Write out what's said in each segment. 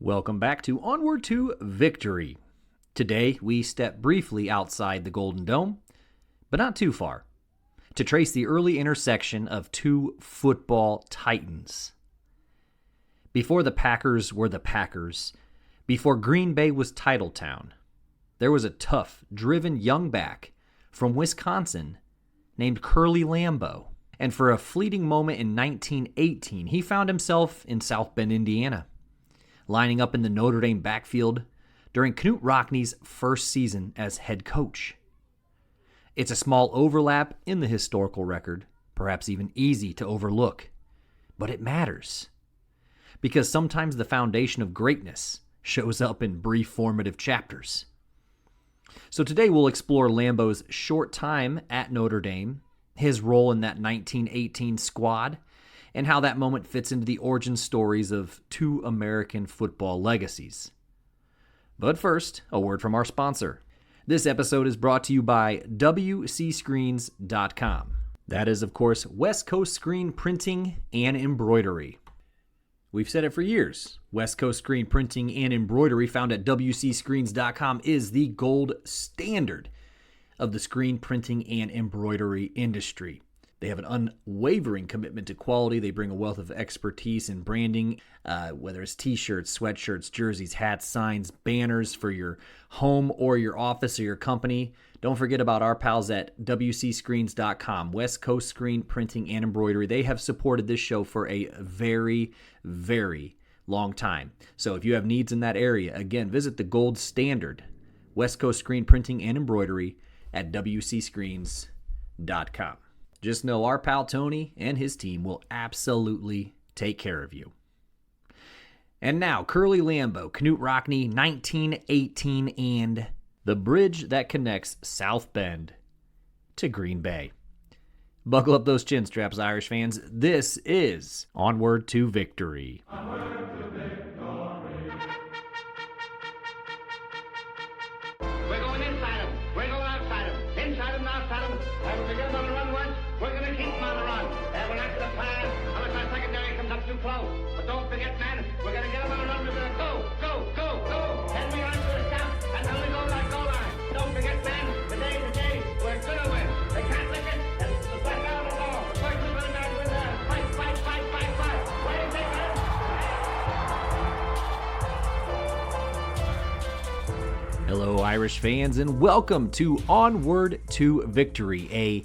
Welcome back to Onward to Victory. Today, we step briefly outside the Golden Dome, but not too far, to trace the early intersection of two football titans. Before the Packers were the Packers, before Green Bay was Titletown, there was a tough, driven young back from Wisconsin named Curly Lambeau. And for a fleeting moment in 1918, he found himself in South Bend, Indiana, lining up in the Notre Dame backfield during Knute Rockne's first season as head coach. It's a small overlap in the historical record, perhaps even easy to overlook, but it matters, because sometimes the foundation of greatness shows up in brief formative chapters. So today we'll explore Lambeau's short time at Notre Dame, his role in that 1918 squad, and how that moment fits into the origin stories of two American football legacies. But first, a word from our sponsor. This episode is brought to you by WCScreens.com. That is, of course, West Coast Screen Printing and Embroidery. We've said it for years. West Coast Screen Printing and Embroidery, found at WCScreens.com, is the gold standard of the screen printing and embroidery industry. They have an unwavering commitment to quality. They bring a wealth of expertise in branding, whether it's t-shirts, sweatshirts, jerseys, hats, signs, banners for your home or your office or your company. Don't forget about our pals at WCScreens.com, West Coast Screen Printing and Embroidery. They have supported this show for a very, very long time. So if you have needs in that area, again, visit the gold standard, West Coast Screen Printing and Embroidery at WCScreens.com. Just know our pal Tony and his team will absolutely take care of you. And now, Curly Lambeau, Knute Rockne, 1918, and the bridge that connects South Bend to Green Bay. Buckle up those chin straps, Irish fans. This is Onward to Victory. Onward to victory. We're going inside them. We're going outside them. Inside them and outside them. And when we get them on the run once, we're going to keep them on the run. And when that's the plan, unless our secondary comes up too close. But don't forget, man, we're going to get them on the run. We're going to go, go, go, go. Then we run to the stop, and then we go like goal line. Don't forget, man, today's the day we're going to win. They can't lick it. And the back out of the ball. The first is going to back with that. Fight, fight, fight, fight, fight. Where do you think it is? Hello, Irish fans, and welcome to Onward to Victory, a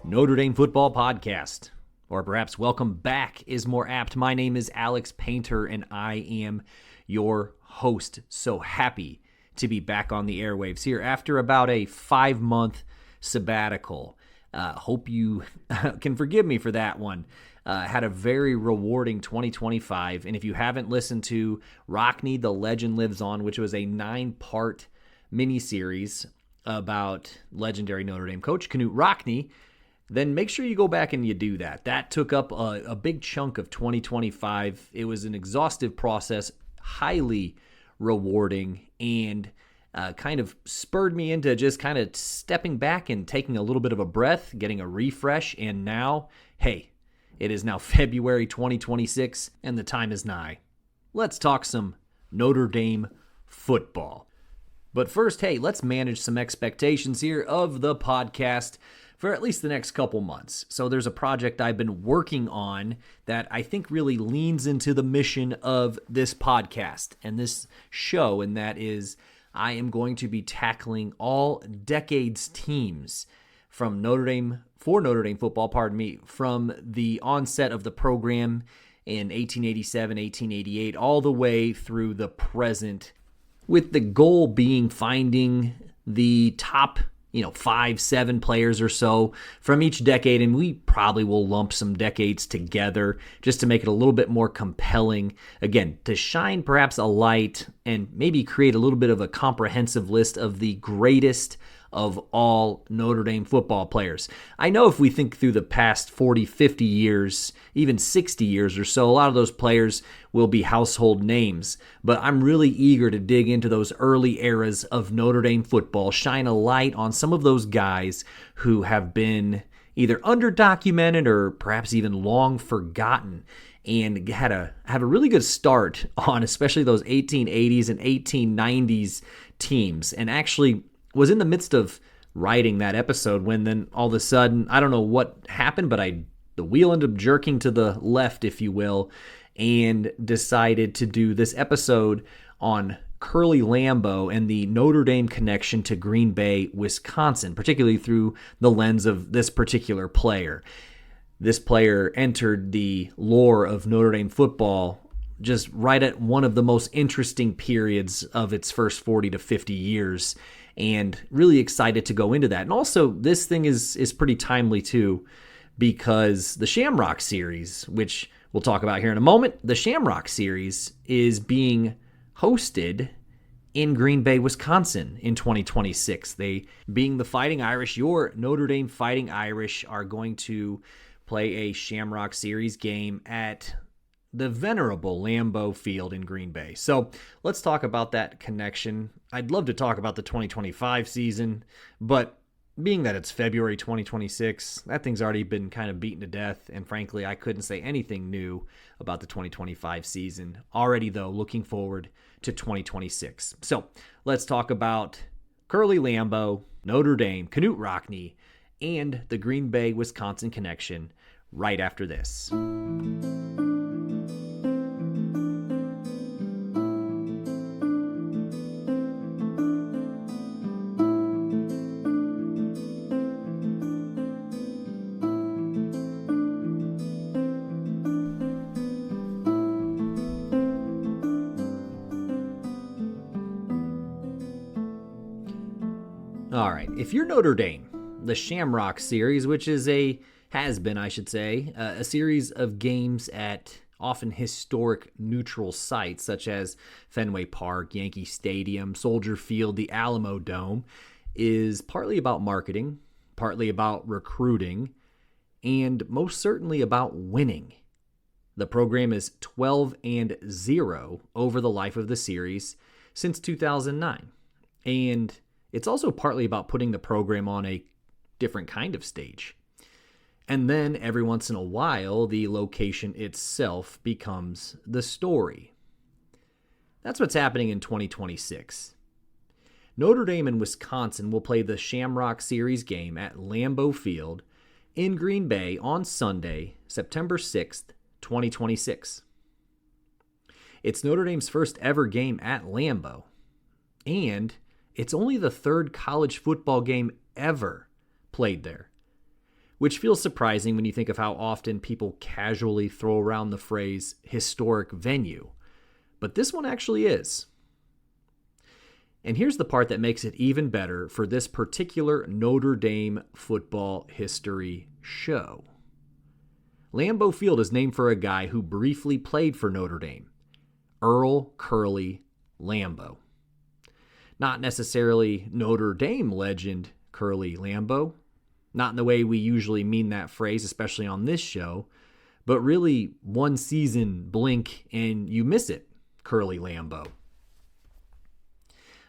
Notre Dame football podcast. Or perhaps welcome back is more apt. My name is Alex Painter, and I am your host. So happy to be back on the airwaves here after about a 5-month sabbatical. Hope you can forgive me for that one. Had a very rewarding 2025, and if you haven't listened to Rockne, The Legend Lives On, which was a 9-part miniseries about legendary Notre Dame coach Knute Rockne, then make sure you go back and you do that. That took up a big chunk of 2025. It was an exhaustive process, highly rewarding, and kind of spurred me into just kind of stepping back and taking a little bit of a breath, getting a refresh, and now, hey, it is now February 2026, and the time is nigh. Let's talk some Notre Dame football. But first, hey, let's manage some expectations here of the podcast for at least the next couple months. So there's a project I've been working on that I think really leans into the mission of this podcast and this show, and that is I am going to be tackling all decades teams from Notre Dame, for Notre Dame football, from the onset of the program in 1887, 1888, all the way through the present, with the goal being finding the top 5-7 players or so from each decade, and we probably will lump some decades together just to make it a little bit more compelling, again, to shine perhaps a light and maybe create a little bit of a comprehensive list of the greatest of all Notre Dame football players. I know if we think through the past 40, 50 years, even 60 years or so, a lot of those players will be household names, but I'm really eager to dig into those early eras of Notre Dame football, shine a light on some of those guys who have been either underdocumented or perhaps even long forgotten. and had a really good start on especially those 1880s and 1890s teams, and actually was in the midst of writing that episode when then all of a sudden, I don't know what happened, but the wheel ended up jerking to the left, if you will, and decided to do this episode on Curly Lambeau and the Notre Dame connection to Green Bay, Wisconsin, particularly through the lens of this particular player. This player entered the lore of Notre Dame football just right at one of the most interesting periods of its first 40 to 50 years, and really excited to go into that. And also, this thing is pretty timely too, because the Shamrock series, which we'll talk about here in a moment, the Shamrock series is being hosted in Green Bay, Wisconsin in 2026. They, being the Fighting Irish, your Notre Dame Fighting Irish, are going to play a Shamrock series game at the venerable Lambeau Field in Green Bay. So let's talk about that connection. I'd love to talk about the 2025 season, but being that it's February 2026, that thing's already been kind of beaten to death, and frankly, I couldn't say anything new about the 2025 season. Already, though, looking forward to 2026. So let's talk about Curly Lambeau, Notre Dame, Knute Rockne, and the Green Bay, Wisconsin connection right after this. All right, if you're Notre Dame, the Shamrock series, which has been a series of games at often historic neutral sites such as Fenway Park, Yankee Stadium, Soldier Field, the Alamo Dome, is partly about marketing, partly about recruiting, and most certainly about winning. The program is 12-0 over the life of the series since 2009, and it's also partly about putting the program on a different kind of stage. And then every once in a while, the location itself becomes the story. That's what's happening in 2026. Notre Dame and Wisconsin will play the Shamrock Series game at Lambeau Field in Green Bay on Sunday, September 6th, 2026. It's Notre Dame's first ever game at Lambeau, and it's only the third college football game ever played there, which feels surprising when you think of how often people casually throw around the phrase historic venue. But this one actually is. And here's the part that makes it even better for this particular Notre Dame football history show. Lambeau Field is named for a guy who briefly played for Notre Dame, Earl Curly Lambeau. Not necessarily Notre Dame legend Curly Lambeau, not in the way we usually mean that phrase, especially on this show, but really one season blink and you miss it, Curly Lambeau.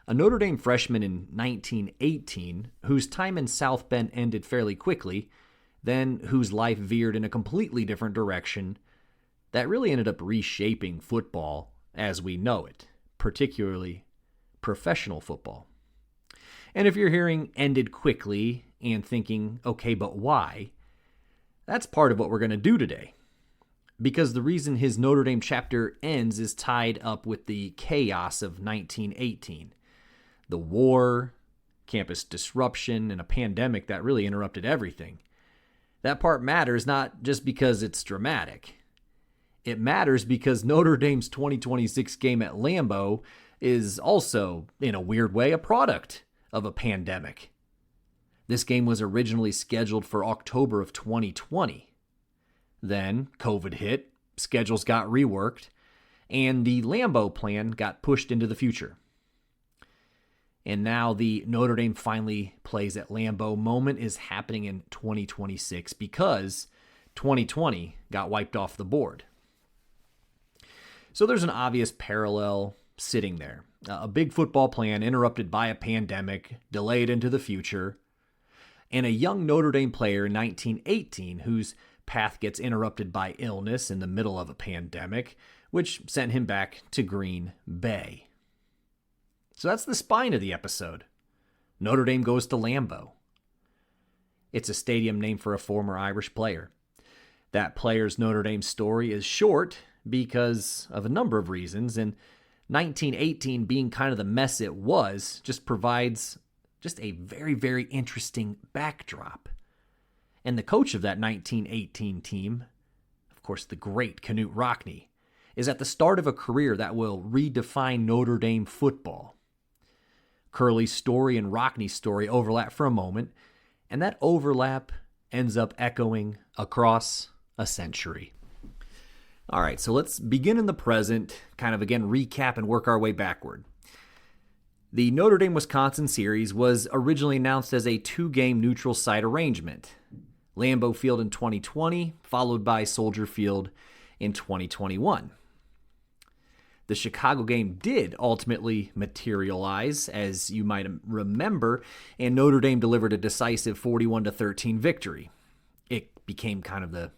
A Notre Dame freshman in 1918, whose time in South Bend ended fairly quickly, then whose life veered in a completely different direction that really ended up reshaping football as we know it, particularly professional football. And if you're hearing ended quickly and thinking, okay, but why? That's part of what we're going to do today. Because the reason his Notre Dame chapter ends is tied up with the chaos of 1918. The war, campus disruption, and a pandemic that really interrupted everything. That part matters not just because it's dramatic. It matters because Notre Dame's 2026 game at Lambeau is also, in a weird way, a product of a pandemic. This game was originally scheduled for October of 2020. Then COVID hit, schedules got reworked, and the Lambeau plan got pushed into the future. And now the Notre Dame finally plays at Lambeau moment is happening in 2026 because 2020 got wiped off the board. So there's an obvious parallel sitting there. A big football plan interrupted by a pandemic, delayed into the future, and a young Notre Dame player in 1918 whose path gets interrupted by illness in the middle of a pandemic, which sent him back to Green Bay. So that's the spine of the episode. Notre Dame goes to Lambeau. It's a stadium named for a former Irish player. That player's Notre Dame story is short because of a number of reasons, and 1918 being kind of the mess it was just provides just a very, very interesting backdrop. And the coach of that 1918 team, of course the great Knute Rockne, is at the start of a career that will redefine Notre Dame football. Curly's story and Rockne's story overlap for a moment, and that overlap ends up echoing across a century. All right, so let's begin in the present, kind of again recap and work our way backward. The Notre Dame-Wisconsin series was originally announced as a 2-game neutral site arrangement. Lambeau Field in 2020, followed by Soldier Field in 2021. The Chicago game did ultimately materialize, as you might remember, and Notre Dame delivered a decisive 41-13 victory. It became kind of the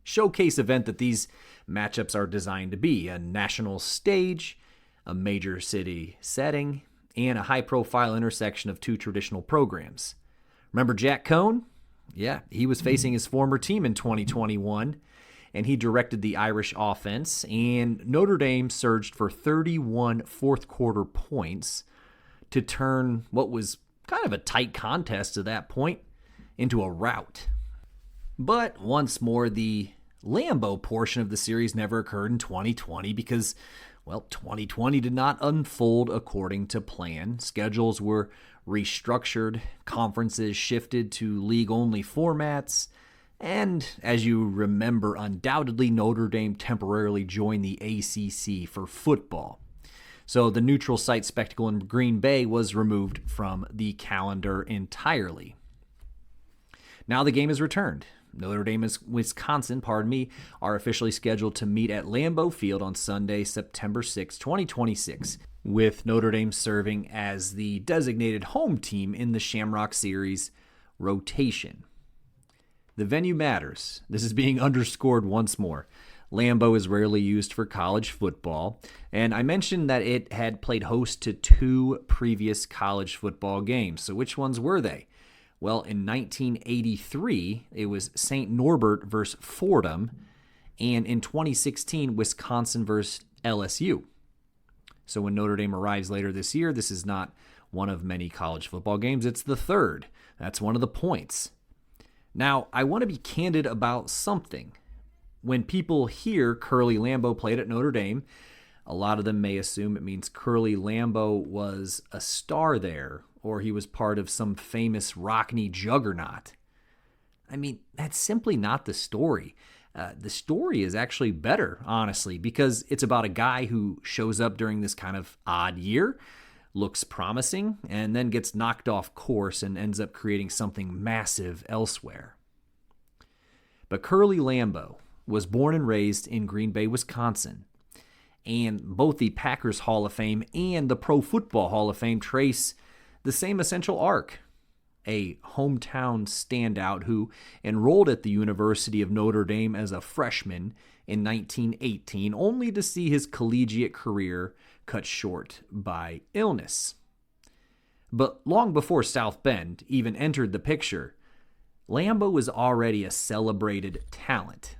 showcase event that these matchups are designed to be: a national stage, a major city setting, and a high-profile intersection of two traditional programs. Remember Jack Cohn? Yeah, he was facing his former team in 2021, and he directed the Irish offense, and Notre Dame surged for 31 fourth-quarter points to turn what was kind of a tight contest to that point into a rout. But once more, the Lambeau portion of the series never occurred in 2020 because, well, 2020 did not unfold according to plan. Schedules were restructured, conferences shifted to league-only formats, and, as you remember, undoubtedly, Notre Dame temporarily joined the ACC for football. So the neutral site spectacle in Green Bay was removed from the calendar entirely. Now the game is returned. Notre Dame and Wisconsin, are officially scheduled to meet at Lambeau Field on Sunday, September 6, 2026, with Notre Dame serving as the designated home team in the Shamrock Series rotation. The venue matters. This is being underscored once more. Lambeau is rarely used for college football, and I mentioned that it had played host to 2 previous college football games. So which ones were they? Well, in 1983, it was St. Norbert versus Fordham, and in 2016, Wisconsin versus LSU. So when Notre Dame arrives later this year, this is not one of many college football games. It's the 3rd. That's one of the points. Now, I want to be candid about something. When people hear Curly Lambeau played at Notre Dame, a lot of them may assume it means Curly Lambeau was a star there, or he was part of some famous Rockne juggernaut. I mean, that's simply not the story. The story is actually better, honestly, because it's about a guy who shows up during this kind of odd year, looks promising, and then gets knocked off course and ends up creating something massive elsewhere. But Curly Lambeau was born and raised in Green Bay, Wisconsin, and both the Packers Hall of Fame and the Pro Football Hall of Fame trace the same essential arc: a hometown standout who enrolled at the University of Notre Dame as a freshman in 1918, only to see his collegiate career cut short by illness. But long before South Bend even entered the picture, Lambeau was already a celebrated talent.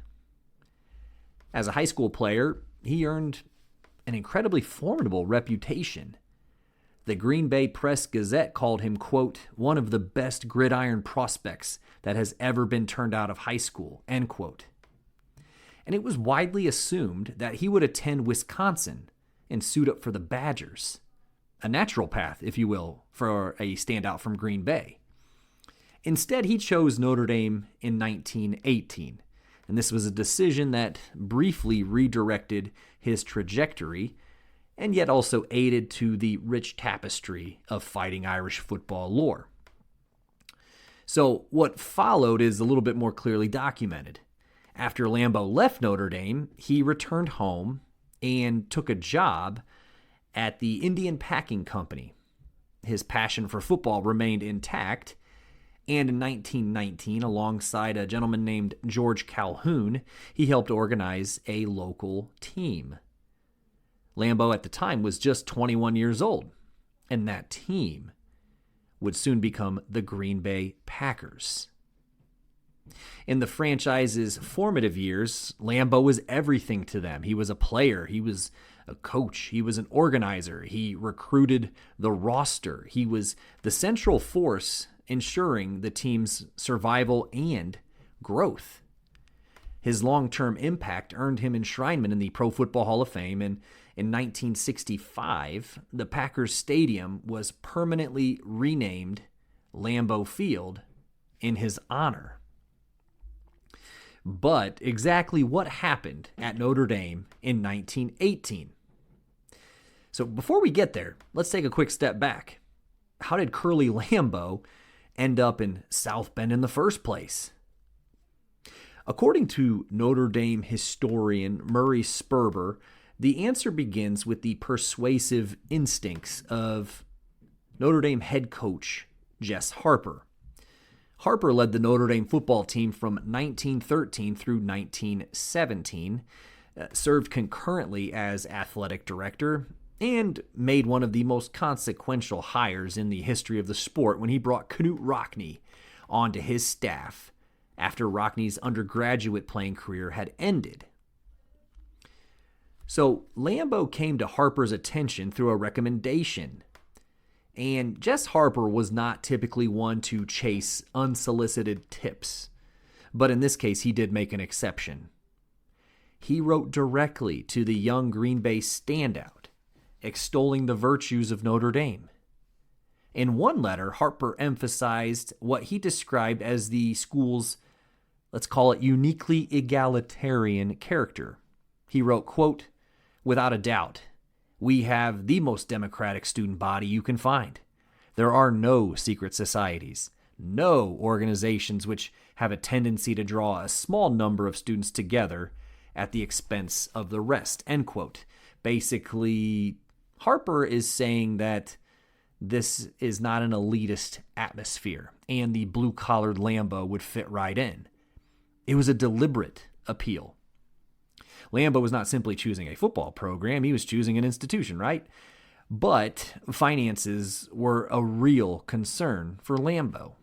As a high school player, he earned an incredibly formidable reputation. The Green Bay Press-Gazette called him, quote, one of the best gridiron prospects that has ever been turned out of high school, end quote. And it was widely assumed that he would attend Wisconsin and suit up for the Badgers, a natural path, if you will, for a standout from Green Bay. Instead, he chose Notre Dame in 1918, and this was a decision that briefly redirected his trajectory and yet also aided to the rich tapestry of Fighting Irish football lore. So what followed is a little bit more clearly documented. After Lambeau left Notre Dame, he returned home and took a job at the Indian Packing Company. His passion for football remained intact, And in 1919, alongside a gentleman named George Calhoun, he helped organize a local team. Lambeau at the time was just 21 years old, and that team would soon become the Green Bay Packers. In the franchise's formative years, Lambeau was everything to them. He was a player, he was a coach, he was an organizer, he recruited the roster, he was the central force ensuring the team's survival and growth. His long-term impact earned him enshrinement in the Pro Football Hall of Fame, and in 1965, the Packers Stadium was permanently renamed Lambeau Field in his honor. But exactly what happened at Notre Dame in 1918? So before we get there, let's take a quick step back. How did Curly Lambeau end up in South Bend in the first place? According to Notre Dame historian Murray Sperber, the answer begins with the persuasive instincts of Notre Dame head coach Jess Harper. Harper led the Notre Dame football team from 1913 through 1917, served concurrently as athletic director, and made one of the most consequential hires in the history of the sport when he brought Knute Rockne onto his staff after Rockne's undergraduate playing career had ended. So Lambeau came to Harper's attention through a recommendation. And Jess Harper was not typically one to chase unsolicited tips, but in this case he did make an exception. He wrote directly to the young Green Bay standout, extolling the virtues of Notre Dame. In one letter, Harper emphasized what he described as the school's, let's call it, uniquely egalitarian character. He wrote, quote, "Without a doubt, we have the most democratic student body you can find. There are no secret societies, no organizations which have a tendency to draw a small number of students together at the expense of the rest," end quote. Basically, Harper is saying that this is not an elitist atmosphere, and the blue-collared Lambeau would fit right in. It was a deliberate appeal. Lambeau was not simply choosing a football program, he was choosing an institution, right? But finances were a real concern for Lambeau.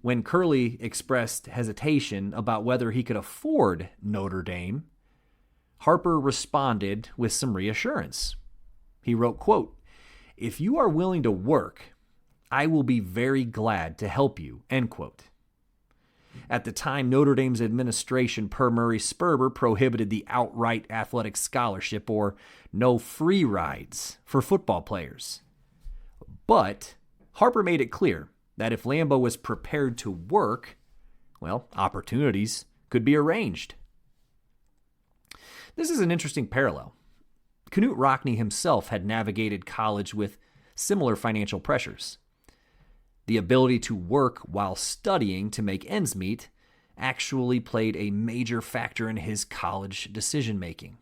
When Curly expressed hesitation about whether he could afford Notre Dame, Harper responded with some reassurance. He wrote, quote, "If you are willing to work, I will be very glad to help you," end quote. At the time, Notre Dame's administration, per Murray Sperber, prohibited the outright athletic scholarship or no free rides for football players. But Harper made it clear that if Lambeau was prepared to work, well, opportunities could be arranged. This is an interesting parallel. Knute Rockne himself had navigated college with similar financial pressures. The ability to work while studying to make ends meet actually played a major factor in his college decision-making.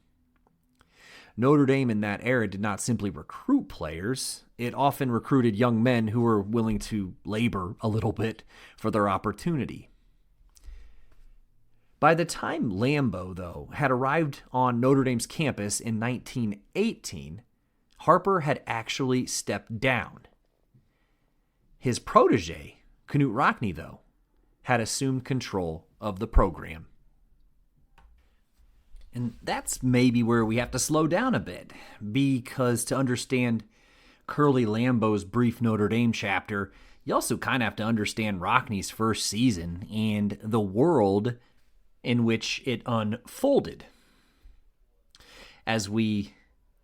Notre Dame in that era did not simply recruit players, it often recruited young men who were willing to labor a little bit for their opportunity. By the time Lambeau, though, had arrived on Notre Dame's campus in 1918, Harper had actually stepped down. His protege, Knute Rockne, though, had assumed control of the program. And that's maybe where we have to slow down a bit, because to understand Curly Lambeau's brief Notre Dame chapter, you also kind of have to understand Rockne's first season and the world in which it unfolded. As we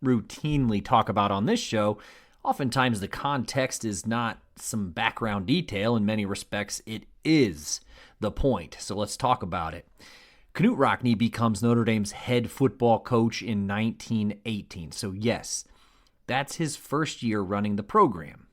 routinely talk about on this show, oftentimes the context is not some background detail. In many respects, it is the point. So let's talk about it. Knute Rockne becomes Notre Dame's head football coach in 1918. So yes, that's his first year running the program.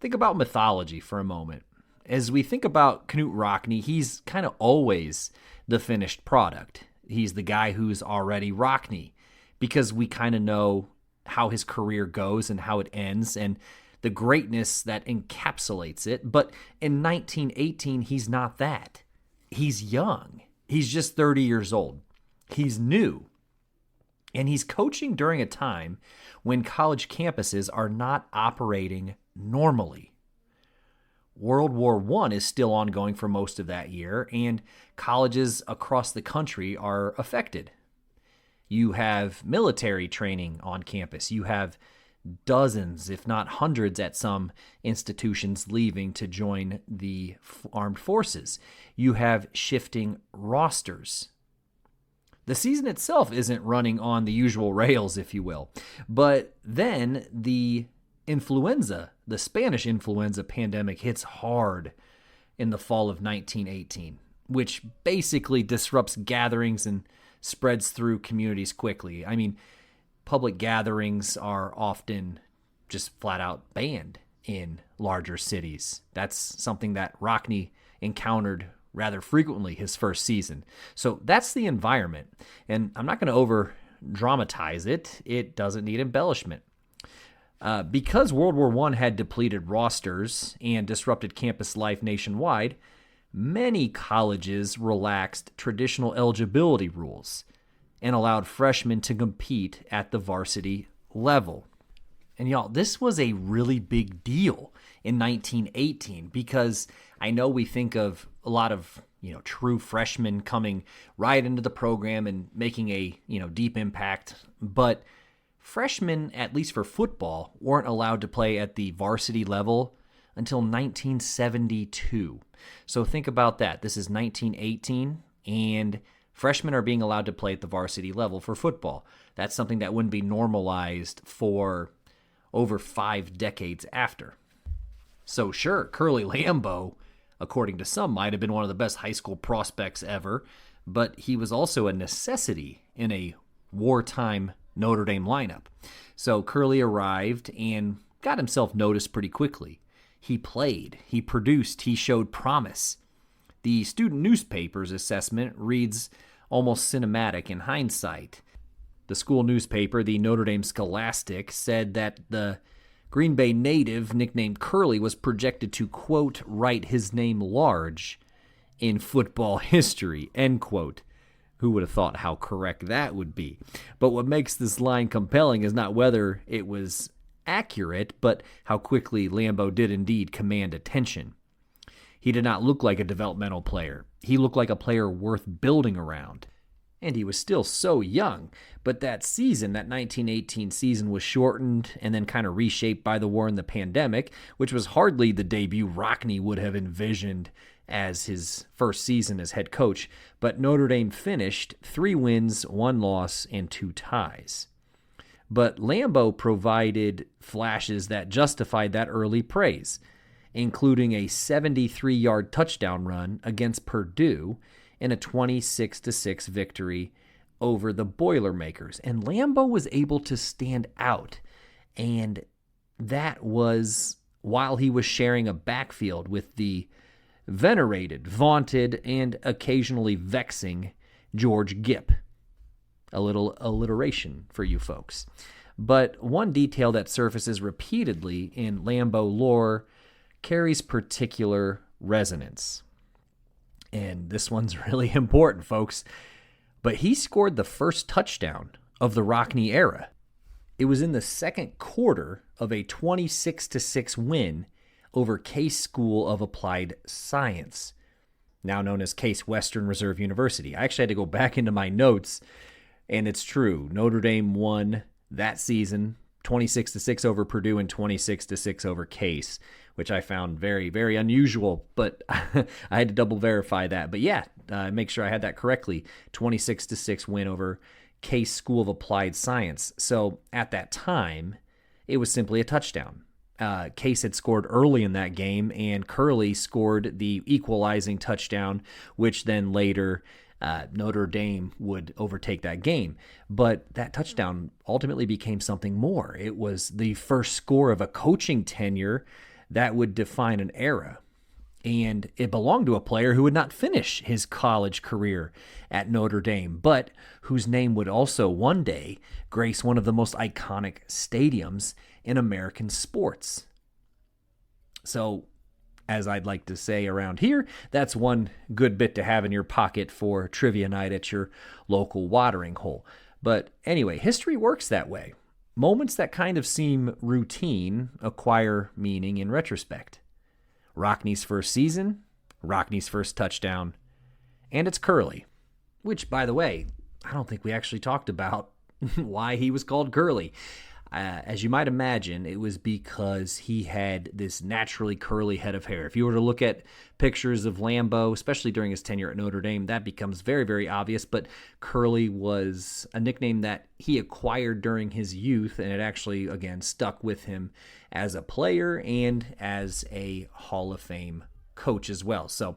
Think about mythology for a moment. As we think about Knute Rockne, he's kind of always the finished product. He's the guy who's already Rockne, because we kind of know how his career goes and how it ends, and the greatness that encapsulates it. But in 1918, he's not that. He's young. He's just 30 years old. He's new. And he's coaching during a time when college campuses are not operating normally. World War I is still ongoing for most of that year, and colleges across the country are affected. You have military training on campus. You have dozens, if not hundreds, at some institutions leaving to join the armed forces. You have shifting rosters. The season itself isn't running on the usual rails, if you will. But then the Spanish influenza pandemic hits hard in the fall of 1918, which basically disrupts gatherings and spreads through communities quickly. I mean, public gatherings are often just flat out banned in larger cities. That's something that Rockne encountered rather frequently his first season. So that's the environment. And I'm not going to over-dramatize it. It doesn't need embellishment. Because World War I had depleted rosters and disrupted campus life nationwide, many colleges relaxed traditional eligibility rules and allowed freshmen to compete at the varsity level. And y'all, this was a really big deal in 1918 because I know we think of a lot of, true freshmen coming right into the program and making a, deep impact, but freshmen, at least for football, weren't allowed to play at the varsity level until 1972. So think about that. This is 1918, and freshmen are being allowed to play at the varsity level for football. That's something that wouldn't be normalized for over 5 decades after. So sure, Curly Lambeau, according to some, might have been one of the best high school prospects ever, but he was also a necessity in a wartime Notre Dame lineup. So Curly arrived and got himself noticed pretty quickly. He played, he produced, he showed promise. The student newspaper's assessment reads almost cinematic in hindsight. The school newspaper, the Notre Dame Scholastic, said that the Green Bay native nicknamed Curly was projected to, quote, write his name large in football history, end quote. Who would have thought how correct that would be? But what makes this line compelling is not whether it was accurate, but how quickly Lambeau did indeed command attention. He did not look like a developmental player. He looked like a player worth building around. And he was still so young. But that season, that 1918 season, was shortened and then kind of reshaped by the war and the pandemic, which was hardly the debut Rockne would have envisioned as his first season as head coach. But Notre Dame finished 3 wins, 1 loss, and 2 ties. But Lambeau provided flashes that justified that early praise, including a 73-yard touchdown run against Purdue in a 26-6 victory over the Boilermakers. And Lambeau was able to stand out, and that was while he was sharing a backfield with the venerated, vaunted, and occasionally vexing George Gipp. A little alliteration for you folks. But one detail that surfaces repeatedly in Lambeau lore carries particular resonance. And this one's really important, folks. But he scored the first touchdown of the Rockne era. It was in the second quarter of a 26-6 win over Case School of Applied Science, now known as Case Western Reserve University. I actually had to go back into my notes, and it's true. Notre Dame won that season 26-6 over Purdue and 26-6 over Case, which I found very, very unusual, but I had to double verify that. But yeah, make sure I had that correctly. 26-6 win over Case School of Applied Science. So at that time, it was simply a touchdown. Case had scored early in that game, and Curly scored the equalizing touchdown, which then later Notre Dame would overtake that game. But that touchdown ultimately became something more. It was the first score of a coaching tenure that would define an era. And it belonged to a player who would not finish his college career at Notre Dame, but whose name would also one day grace one of the most iconic stadiums in American sports. So, as I'd like to say around here, that's one good bit to have in your pocket for trivia night at your local watering hole. But anyway, history works that way. Moments that kind of seem routine acquire meaning in retrospect. Rockne's first season, Rockne's first touchdown, and it's Curly. Which, by the way, I don't think we actually talked about why he was called Curly. As you might imagine, it was because he had this naturally curly head of hair. If you were to look at pictures of Lambeau, especially during his tenure at Notre Dame, that becomes very, very obvious. But Curly was a nickname that he acquired during his youth, and it actually, again, stuck with him as a player and as a Hall of Fame coach as well. So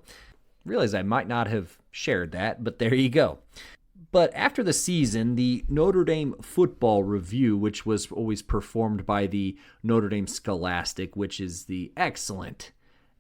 realize I might not have shared that, but there you go. But after the season, the Notre Dame Football Review, which was always performed by the Notre Dame Scholastic, which is the excellent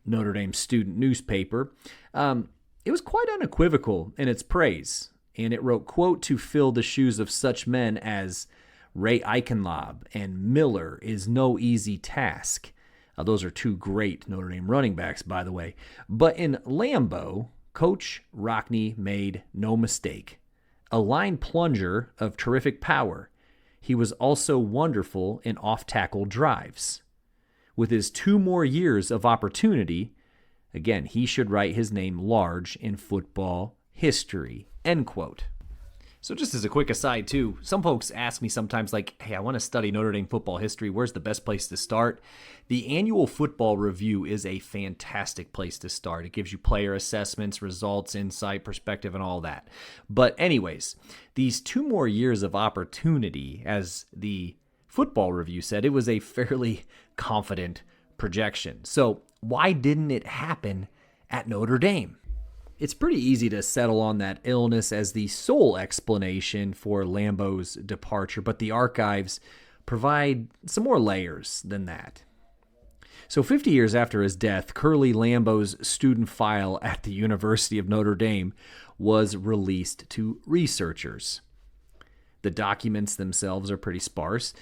Notre Dame student newspaper, it was quite unequivocal in its praise. And it wrote, quote, "To fill the shoes of such men as Ray Eichenlaub and Miller is no easy task." Those are two great Notre Dame running backs, by the way. But in Lambeau, Coach Rockne made no mistake. A line plunger of terrific power, he was also wonderful in off-tackle drives. With his 2 more years of opportunity, again, he should write his name large in football history, end quote. So just as a quick aside, too, some folks ask me sometimes, like, hey, I want to study Notre Dame football history. Where's the best place to start? The Annual Football Review is a fantastic place to start. It gives you player assessments, results, insight, perspective, and all that. But anyways, these 2 more years of opportunity, as the Football Review said, it was a fairly confident projection. So why didn't it happen at Notre Dame? It's pretty easy to settle on that illness as the sole explanation for Lambeau's departure, but the archives provide some more layers than that. So 50 years after his death, Curly Lambeau's student file at the University of Notre Dame was released to researchers. The documents themselves are pretty sparse.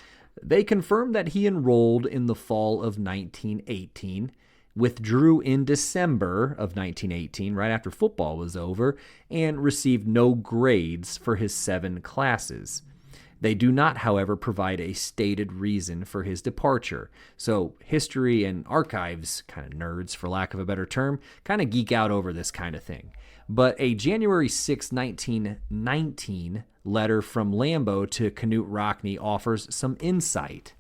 They confirm that he enrolled in the fall of 1918, withdrew in December of 1918, right after football was over, and received no grades for his 7 classes. They do not, however, provide a stated reason for his departure. So history and archives, kind of nerds for lack of a better term, kind of geek out over this kind of thing. But a January 6, 1919 letter from Lambeau to Knute Rockne offers some insight.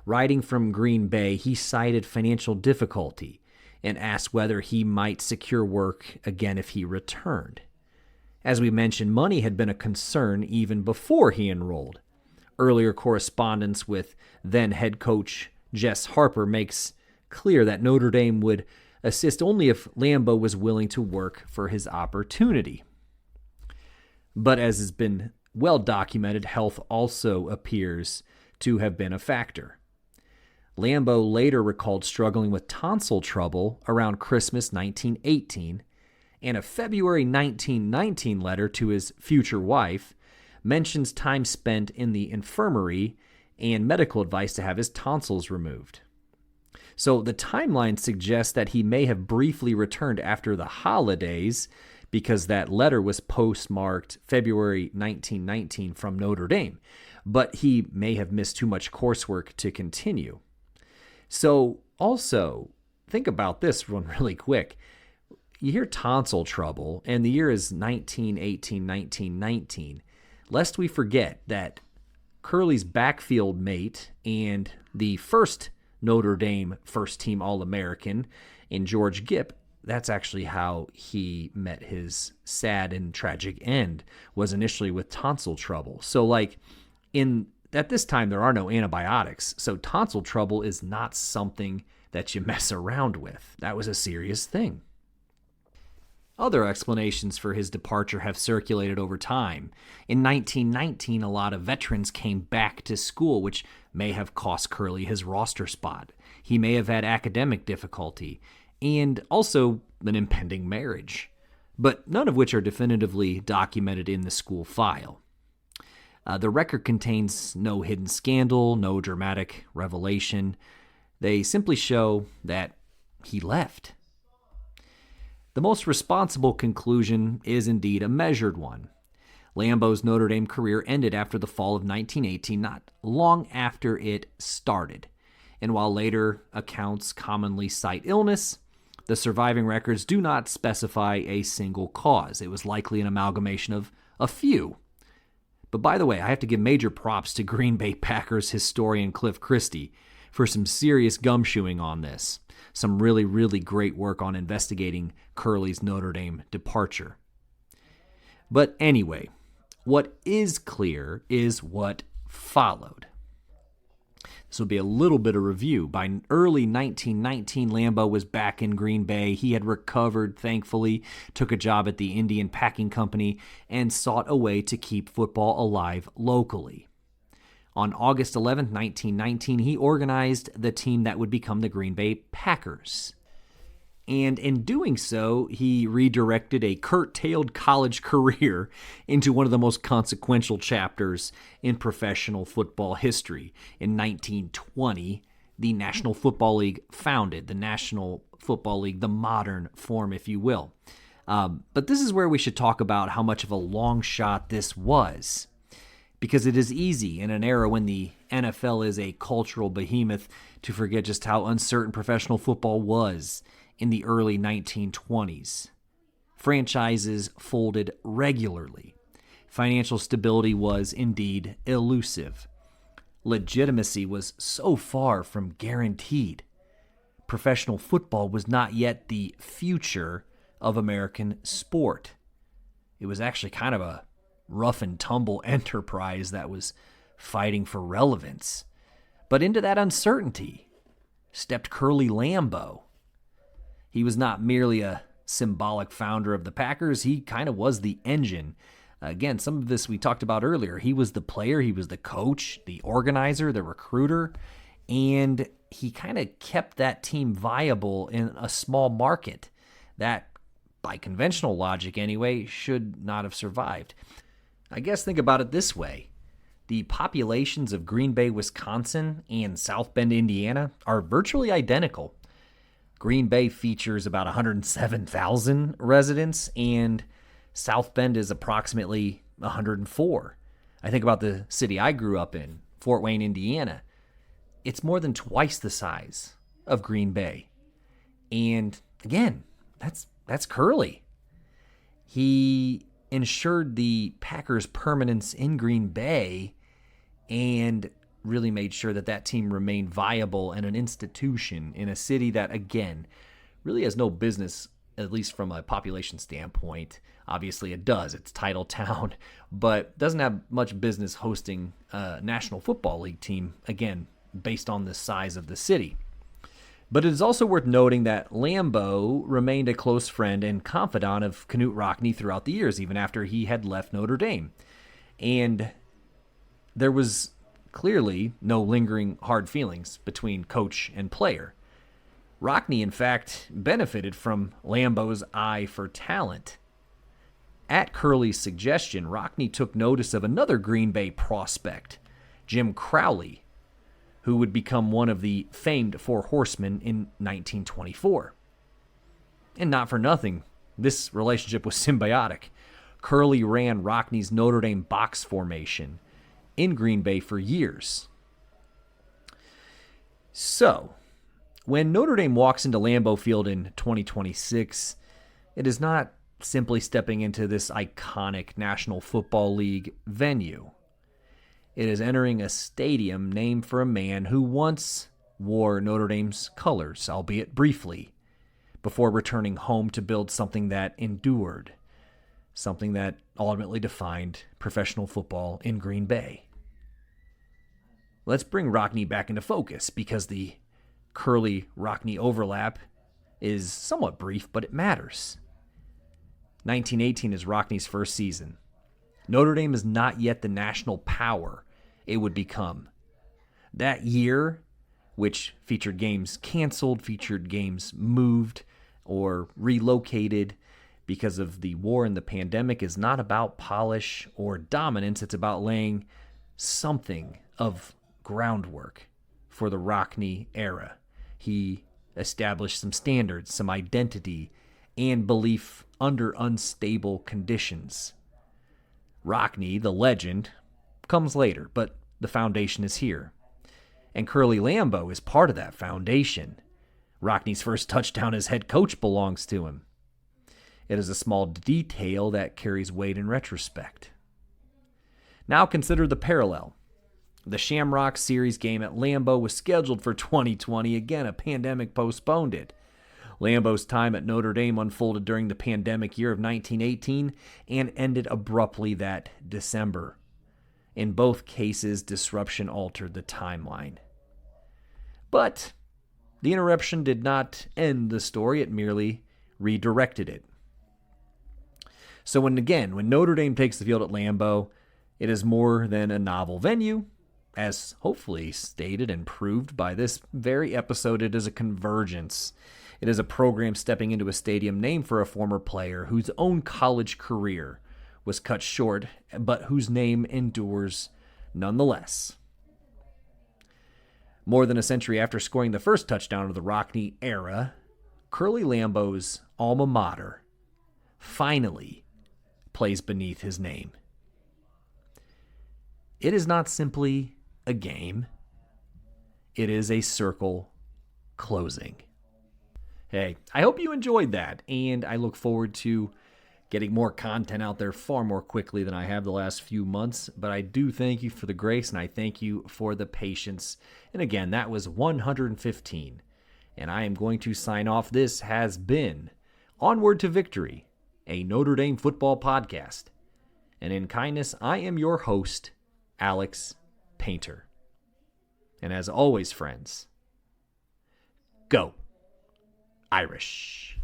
Writing from Green Bay, he cited financial difficulty and asked whether he might secure work again if he returned. As we mentioned, money had been a concern even before he enrolled. Earlier correspondence with then head coach Jess Harper makes clear that Notre Dame would assist only if Lambeau was willing to work for his opportunity. But as has been well documented, health also appears to have been a factor. Lambeau later recalled struggling with tonsil trouble around Christmas 1918, and a February 1919 letter to his future wife mentions time spent in the infirmary and medical advice to have his tonsils removed. So the timeline suggests that he may have briefly returned after the holidays because that letter was postmarked February 1919 from Notre Dame, but he may have missed too much coursework to continue. So also, think about this one really quick. You hear tonsil trouble, and the year is 1918, 1919. Lest we forget that Curly's backfield mate and the first Notre Dame first-team All-American in George Gipp, that's actually how he met his sad and tragic end, was initially with tonsil trouble. So, at this time, there are no antibiotics, so tonsil trouble is not something that you mess around with. That was a serious thing. Other explanations for his departure have circulated over time. In 1919, a lot of veterans came back to school, which may have cost Curly his roster spot. He may have had academic difficulty, and also an impending marriage, but none of which are definitively documented in the school file. The record contains no hidden scandal, no dramatic revelation. They simply show that he left. The most responsible conclusion is indeed a measured one. Lambeau's Notre Dame career ended after the fall of 1918, not long after it started. And while later accounts commonly cite illness, the surviving records do not specify a single cause. It was likely an amalgamation of a few. But by the way, I have to give major props to Green Bay Packers historian Cliff Christie for some serious gumshoeing on this. Some really, really great work on investigating Curly's Notre Dame departure. But anyway, what is clear is what followed. This will be a little bit of review. By early 1919, Lambeau was back in Green Bay. He had recovered, thankfully, took a job at the Indian Packing Company, and sought a way to keep football alive locally. On August 11, 1919, he organized the team that would become the Green Bay Packers. And in doing so, he redirected a curtailed college career into one of the most consequential chapters in professional football history. In 1920, the National Football League founded, the National Football League, the modern form, if you will. But this is where we should talk about how much of a long shot this was. Because it is easy in an era when the NFL is a cultural behemoth to forget just how uncertain professional football was in the early 1920s. Franchises folded regularly. Financial stability was indeed elusive. Legitimacy was so far from guaranteed. Professional football was not yet the future of American sport. It was actually kind of a rough and tumble enterprise that was fighting for relevance. But into that uncertainty stepped Curly Lambeau. He was not merely a symbolic founder of the Packers, he kind of was the engine. Again, some of this we talked about earlier. He was the player, he was the coach, the organizer, the recruiter, and he kind of kept that team viable in a small market that, by conventional logic anyway, should not have survived. I guess think about it this way. The populations of Green Bay, Wisconsin and South Bend, Indiana are virtually identical. Green Bay features about 107,000 residents, and South Bend is approximately 104. I think about the city I grew up in, Fort Wayne, Indiana. It's more than twice the size of Green Bay. And again, that's Curly. He ensured the Packers' permanence in Green Bay and really made sure that that team remained viable and an institution in a city that, again, really has no business, at least from a population standpoint. Obviously it does. It's title town, but doesn't have much business hosting a National Football League team, again, based on the size of the city. But it is also worth noting that Lambeau remained a close friend and confidant of Knute Rockne throughout the years, even after he had left Notre Dame. And there was clearly no lingering hard feelings between coach and player. Rockne, in fact, benefited from Lambeau's eye for talent. At Curly's suggestion, Rockne took notice of another Green Bay prospect, Jim Crowley, who would become one of the famed Four Horsemen in 1924. And not for nothing, this relationship was symbiotic. Curly ran Rockne's Notre Dame box formation in Green Bay for years. So, when Notre Dame walks into Lambeau Field in 2026, it is not simply stepping into this iconic National Football League venue. It is entering a stadium named for a man who once wore Notre Dame's colors, albeit briefly, before returning home to build something that endured, something that ultimately defined professional football in Green Bay. Let's bring Rockne back into focus because the Curly-Rockne overlap is somewhat brief, but it matters. 1918 is Rockne's first season. Notre Dame is not yet the national power it would become. That year, which featured games canceled, featured games moved or relocated because of the war and the pandemic, is not about polish or dominance. It's about laying something of groundwork for the Rockne era. He established some standards, some identity, and belief under unstable conditions. Rockne, the legend, comes later, but the foundation is here. And Curly Lambeau is part of that foundation. Rockne's first touchdown as head coach belongs to him. It is a small detail that carries weight in retrospect. Now consider the parallel. The Shamrock Series game at Lambeau was scheduled for 2020. Again, a pandemic postponed it. Lambeau's time at Notre Dame unfolded during the pandemic year of 1918 and ended abruptly that December. In both cases, disruption altered the timeline. But the interruption did not end the story, it merely redirected it. So when Notre Dame takes the field at Lambeau, it is more than a novel venue. As hopefully stated and proved by this very episode, it is a convergence. It is a program stepping into a stadium named for a former player whose own college career was cut short, but whose name endures nonetheless. More than a century after scoring the first touchdown of the Rockne era, Curly Lambeau's alma mater finally plays beneath his name. It is not simply a game. It is a circle closing. Hey, I hope you enjoyed that, and I look forward to getting more content out there far more quickly than I have the last few months, but I do thank you for the grace, and I thank you for the patience. And again, that was 115, and I am going to sign off. This has been Onward to Victory, a Notre Dame football podcast. And in kindness, I am your host, Alex Painter. And as always, friends, go Irish.